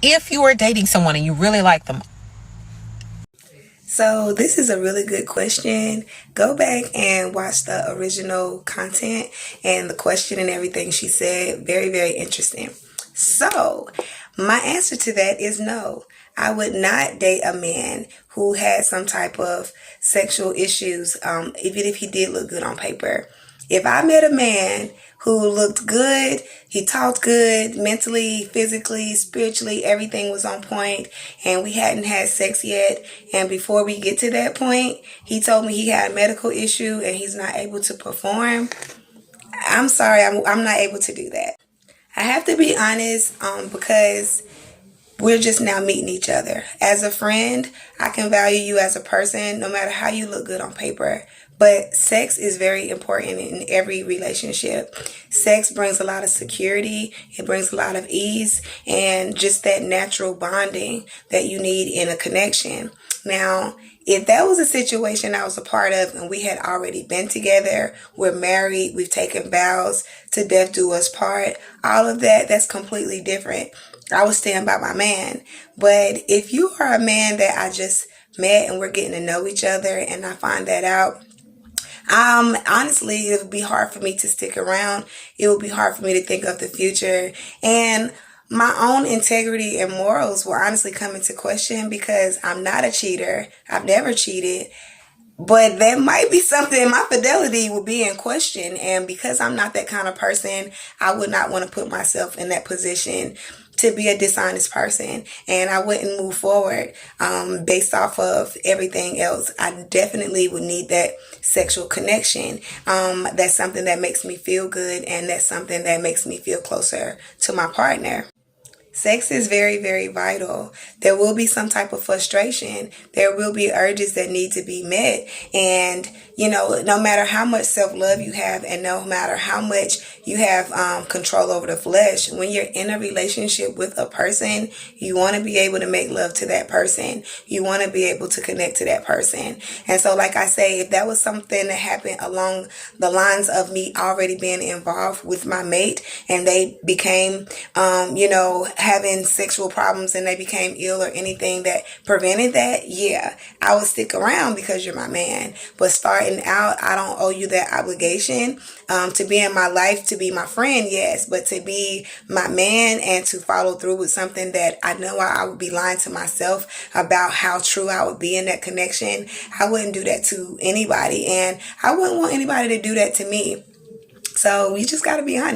if you are dating someone and you really like them. So this is a really good question. Go back and watch the original content and the question and everything she said. Very, very interesting. So my answer to that is no. I would not date a man who had some type of sexual issues, even if he did look good on paper. If I met a man who looked good, he talked good, mentally, physically, spiritually, everything was on point, and we hadn't had sex yet, and before we get to that point, he told me he had a medical issue and he's not able to perform, I'm sorry, I'm not able to do that. I have to be honest, because we're just now meeting each other. As a friend, I can value you as a person no matter how you look good on paper. But sex is very important in every relationship. Sex brings a lot of security, it brings a lot of ease, and just that natural bonding that you need in a connection. Now, if that was a situation I was a part of and we had already been together, we're married, we've taken vows to death do us part, all of that, that's completely different. I would stand by my man. But if you are a man that I just met and we're getting to know each other and I find that out, honestly, it would be hard for me to stick around. It would be hard for me to think of the future. And my own integrity and morals will honestly come into question because I'm not a cheater. I've never cheated. But that might be something, my fidelity will be in question. And because I'm not that kind of person, I would not want to put myself in that position to be a dishonest person. And I wouldn't move forward based off of everything else. I definitely would need that sexual connection. That's something that makes me feel good. And that's something that makes me feel closer to my partner. Sex is very, very vital. There will be some type of frustration. There will be urges that need to be met. And, no matter how much self-love you have and no matter how much you have control over the flesh, when you're in a relationship with a person, you want to be able to make love to that person. You want to be able to connect to that person. And so, like I say, if that was something that happened along the lines of me already being involved with my mate and they became, having sexual problems and they became ill or anything that prevented that, yeah, I would stick around because you're my man. But starting out, I don't owe you that obligation. To be in my life, to be my friend, yes, but to be my man and to follow through with something that I know I would be lying to myself about how true I would be in that connection, I wouldn't do that to anybody. And I wouldn't want anybody to do that to me. So we just got to be honest.